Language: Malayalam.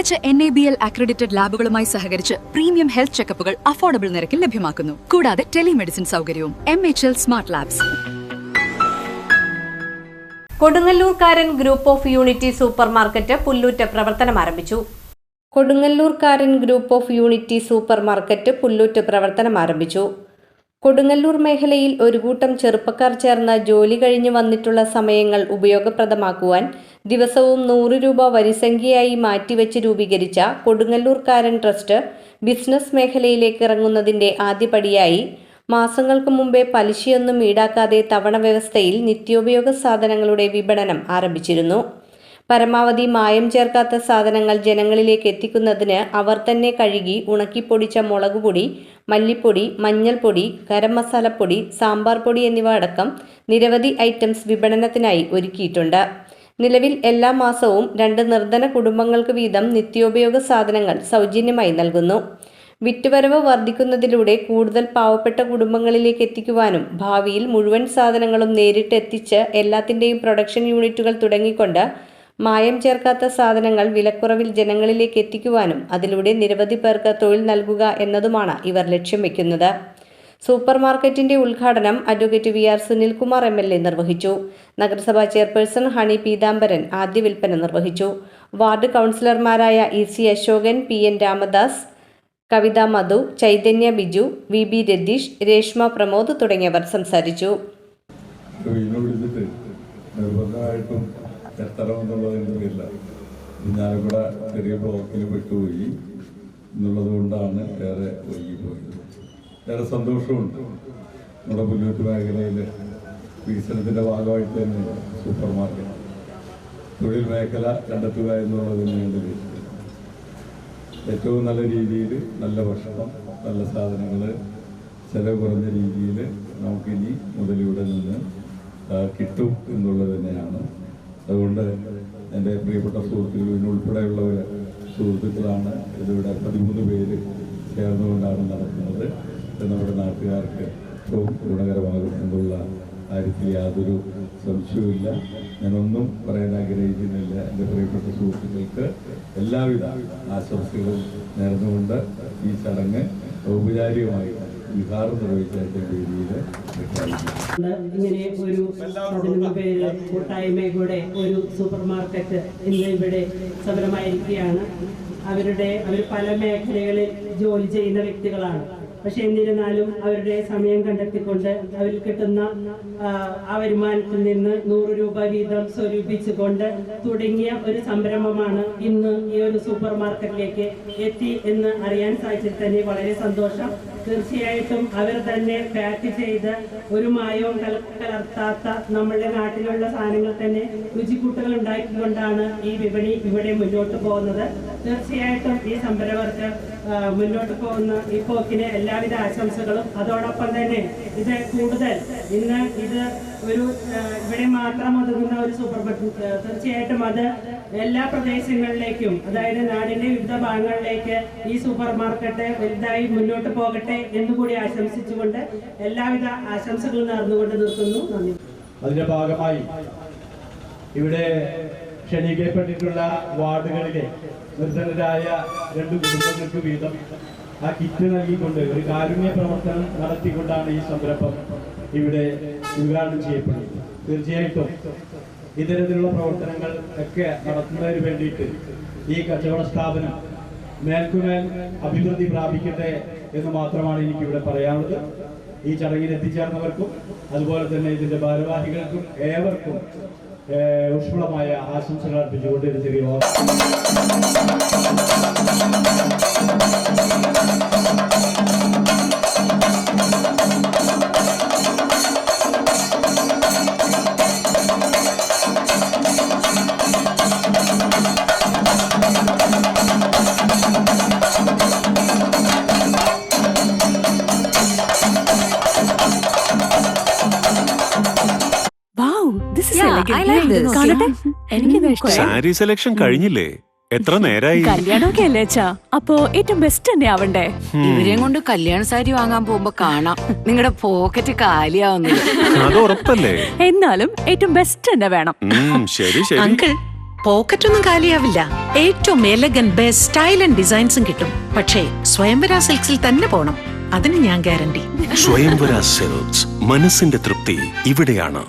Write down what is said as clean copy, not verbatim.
മികച്ച NABL അക്രഡിറ്റഡ് ലാബുകളുമായി സഹകരിച്ച് പ്രീമിയം ഹെൽത്ത് ചെക്കപ്പുകൾ അഫോർഡബിൾ നിരക്കിൽ ലഭ്യമാക്കുന്നു. കൂടാതെ ടെലിമെഡിസിൻ സൗകര്യവും. MHL smart labs. Kodungallurkaran group of unity super market Pullut പ്രവർത്തനം ആരംഭിച്ചു. Kodungallurkaran group of unity super market Pullut പ്രവർത്തനം ആരംഭിച്ചു. കൊടുങ്ങല്ലൂർ മേഖലയിൽ ഒരു കൂട്ടം ചെറുപ്പക്കാർ ചേർന്ന് ജോലി കഴിഞ്ഞ് വന്നിട്ടുള്ള സമയങ്ങൾ ഉപയോഗപ്രദമാക്കുവാൻ ദിവസവും 100 രൂപ വരിസംഖ്യയായി മാറ്റിവെച്ച് രൂപീകരിച്ച കൊടുങ്ങല്ലൂർക്കാരൻ ട്രസ്റ്റ് ബിസിനസ് മേഖലയിലേക്ക് ഇറങ്ങുന്നതിന്റെ ആദ്യപടിയായി മാസങ്ങൾക്ക് മുമ്പേ പലിശയൊന്നും ഈടാക്കാതെ തവണ വ്യവസ്ഥയിൽ നിത്യോപയോഗ സാധനങ്ങളുടെ വിപണനം ആരംഭിച്ചിരുന്നു. പരമാവധി മായം ചേർക്കാത്ത സാധനങ്ങൾ ജനങ്ങളിലേക്ക് എത്തിക്കുന്നതിന് അവർ തന്നെ കഴുകി ഉണക്കിപ്പൊടിച്ച മുളകുപൊടി, മല്ലിപ്പൊടി, മഞ്ഞൾപ്പൊടി, ഗരം മസാലപ്പൊടി, സാമ്പാർ പൊടി എന്നിവ അടക്കം നിരവധി ഐറ്റംസ് വിപണനത്തിനായി ഒരുക്കിയിട്ടുണ്ട്. നിലവിൽ എല്ലാ മാസവും 2 നിർധന കുടുംബങ്ങൾക്ക് വീതം നിത്യോപയോഗ സാധനങ്ങൾ സൗജന്യമായി നൽകുന്നു. വിറ്റുവരവ് വർദ്ധിക്കുന്നതിലൂടെ കൂടുതൽ പാവപ്പെട്ട കുടുംബങ്ങളിലേക്ക് എത്തിക്കുവാനും ഭാവിയിൽ മുഴുവൻ സാധനങ്ങളും നേരിട്ട് എത്തിച്ച് എല്ലാത്തിൻ്റെയും പ്രൊഡക്ഷൻ യൂണിറ്റുകൾ തുടങ്ങിക്കൊണ്ട് മായം ചേർക്കാത്ത സാധനങ്ങൾ വിലക്കുറവിൽ ജനങ്ങളിലേക്ക് എത്തിക്കുവാനും അതിലൂടെ നിരവധി പേർക്ക് തൊഴിൽ നൽകുക എന്നതുമാണ് ഇവർ ലക്ഷ്യം വയ്ക്കുന്നത്. സൂപ്പർ മാർക്കറ്റിന്റെ ഉദ്ഘാടനം അഡ്വക്കേറ്റ് VR സുനിൽകുമാർ MLA നിർവഹിച്ചു. നഗരസഭാ ചെയർപേഴ്സൺ ഹണി പീതാംബരൻ ആദ്യ വിൽപ്പന നിർവഹിച്ചു. വാർഡ് കൗൺസിലർമാരായ EC അശോകൻ, PN രാമദാസ്, കവിത മധു, ചൈതന്യ ബിജു, VB രതീഷ്, രേഷ്മ പ്രമോദ് തുടങ്ങിയവർ സംസാരിച്ചു. എത്തണമെന്നുള്ളതില്ല, ഞാനിവിടെ ചെറിയ ബ്ലോക്കിൽ പെട്ടുപോയി എന്നുള്ളത് കൊണ്ടാണ് ഏറെ വൈകിപ്പോയത്. ഏറെ സന്തോഷമുണ്ട്. നമ്മുടെ പുല്ലൂറ്റ് മേഖലയിൽ വികസനത്തിൻ്റെ ഭാഗമായിട്ട് തന്നെ സൂപ്പർ മാർക്കറ്റ് തൊഴിൽ മേഖല കണ്ടെത്തുക എന്നുള്ളതിന് വേണ്ടി ഏറ്റവും നല്ല രീതിയിൽ നല്ല ഭക്ഷണം, നല്ല സാധനങ്ങൾ ചിലവ് കുറഞ്ഞ രീതിയിൽ നമുക്കിനി മുതലിവിടെ നിന്ന് കിട്ടും എന്നുള്ളത് തന്നെയാണ്. അതുകൊണ്ട് എൻ്റെ പ്രിയപ്പെട്ട സുഹൃത്തുക്കൾ, ഇതിനുൾപ്പെടെയുള്ളവർ സുഹൃത്തുക്കളാണ് ഇതിവിടെ 13 പേര് ചേർന്നുകൊണ്ടാണ് നടക്കുന്നത്. നമ്മുടെ നാട്ടുകാർക്ക് ഏറ്റവും ഗുണകരമാകും എന്നുള്ള കാര്യത്തിൽ യാതൊരു സംശയവുമില്ല. ഞാനൊന്നും പറയാൻ ആഗ്രഹിക്കുന്നില്ല. എൻ്റെ പ്രിയപ്പെട്ട സുഹൃത്തുക്കൾക്ക് എല്ലാവിധ ആശംസകളും നേർന്നുകൊണ്ട് ഈ ചടങ്ങ് ഔപചാരികമായി വിഹാരം നിർവഹിച്ചതിൻ്റെ പേരിൽ ഇങ്ങനെ ഒരു 11 പേര് കൂട്ടായ്മയുടെ ഒരു സൂപ്പർ മാർക്കറ്റ് ഇന്ന് ഇവിടെ സഫലമായിരിക്കുകയാണ്. അവർ പല മേഖലകളിൽ ജോലി ചെയ്യുന്ന വ്യക്തികളാണ്. പക്ഷെ എന്നിരുന്നാലും അവരുടെ സമയം കണ്ടെത്തിക്കൊണ്ട് അവരിൽ കിട്ടുന്ന ആ വരുമാനത്തിൽ നിന്ന് 100 രൂപ വീതം സ്വരൂപിച്ചുകൊണ്ട് തുടങ്ങിയ ഒരു സംരംഭമാണ് ഇന്ന് ഈ ഒരു സൂപ്പർ മാർക്കറ്റിലേക്ക് എത്തി എന്ന് അറിയാൻ സാധിച്ചതിൽ തന്നെ വളരെ സന്തോഷം. തീർച്ചയായിട്ടും അവർ തന്നെ പാക്ക് ചെയ്ത് ഒരു മായവും കലർത്താത്ത നമ്മുടെ നാട്ടിലുള്ള സാധനങ്ങൾ തന്നെ രുചിക്കൂട്ടുകൾ ഉണ്ടാക്കിക്കൊണ്ടാണ് ഈ വിപണി ഇവിടെ മുന്നോട്ട് പോകുന്നത്. തീർച്ചയായിട്ടും ഈ സംരംഭകർക്ക് മുന്നോട്ട് പോകുന്ന ഈ പോക്കിന് എല്ലാവിധ ആശംസകളും. അതോടൊപ്പം തന്നെ ഇത് കൂടുതൽ ഇന്ന് ഇത് ഒരു ഇവിടെ മാത്രം ഒതുങ്ങുന്ന ഒരു സൂപ്പർ മാർക്കറ്റ്, തീർച്ചയായിട്ടും അത് എല്ലാ പ്രദേശങ്ങളിലേക്കും, അതായത് നാടിന്റെ വിവിധ ഭാഗങ്ങളിലേക്ക് ഈ സൂപ്പർ മാർക്കറ്റ് വലുതായി മുന്നോട്ട് പോകട്ടെ എന്നുകൂടി ആശംസിച്ചുകൊണ്ട് എല്ലാവിധ ആശംസകളും നേർന്നുകൊണ്ട് നിർത്തുന്നു. നന്ദി. അതിന്റെ ഭാഗമായി ഇവിടെ ക്ഷണിക്കപ്പെട്ടിട്ടുള്ള വാർഡുകളിലെ നിർധനരായ 2 കുടുംബങ്ങൾക്ക് വീതം ആ കിറ്റ് നൽകിക്കൊണ്ട് ഒരു കാരുണ്യ പ്രവർത്തനം നടത്തിക്കൊണ്ടാണ് ഈ സംരംഭം ഇവിടെ ഉദ്ഘാടനം ചെയ്യപ്പെടുന്നത്. തീർച്ചയായിട്ടും ഇത്തരത്തിലുള്ള പ്രവർത്തനങ്ങൾ ഒക്കെ നടത്തുന്നതിന് വേണ്ടിയിട്ട് ഈ കച്ചവട സ്ഥാപനം മേൽക്കുമേൽ അഭിവൃദ്ധി പ്രാപിക്കട്ടെ എന്ന് മാത്രമാണ് എനിക്കിവിടെ പറയാനുള്ളത്. ഈ ചടങ്ങിൽ എത്തിച്ചേർന്നവർക്കും അതുപോലെ തന്നെ ഇതിന്റെ ഭാരവാഹികൾക്കും ഏവർക്കും ഊഷ്മളമായ ആശംസകൾ അർപ്പിച്ചുകൊണ്ട് ഒരു ചെറിയ സാരി സെലക്ഷൻ കഴിഞ്ഞില്ലേ? എത്ര നേരായി? കല്യാണമൊക്കെ അല്ലേ അച്ഛാ, അപ്പോ ഏറ്റവും ബെസ്റ്റ് തന്നെ ആവണ്ടേ? ഇവരെയും കൊണ്ട് കല്യാണ സാരി വാങ്ങാൻ പോകുമ്പോ കാണാം നിങ്ങളുടെ പോക്കറ്റ് കാലിയാവുന്നത്. അത് ഉറപ്പല്ലേ? എന്നാലും ഏറ്റവും ബെസ്റ്റ് തന്നെ വേണം. ശരി ശരി. അങ്കിൾ, പോക്കറ്റ് ഒന്നും കാലിയാവില്ല. ഏറ്റവും എലഗൻ ബെസ്റ്റ് സ്റ്റൈൽ ആൻഡ് ഡിസൈൻസും കിട്ടും. പക്ഷേ സ്വയംവര സിൽക്സിൽ തന്നെ പോണം. അതിന് ഞാൻ ഗ്യാരണ്ടി. സ്വയംവര സിൽക്സ്, മനസ്സിന്റെ തൃപ്തി ഇവിടെയാണ്.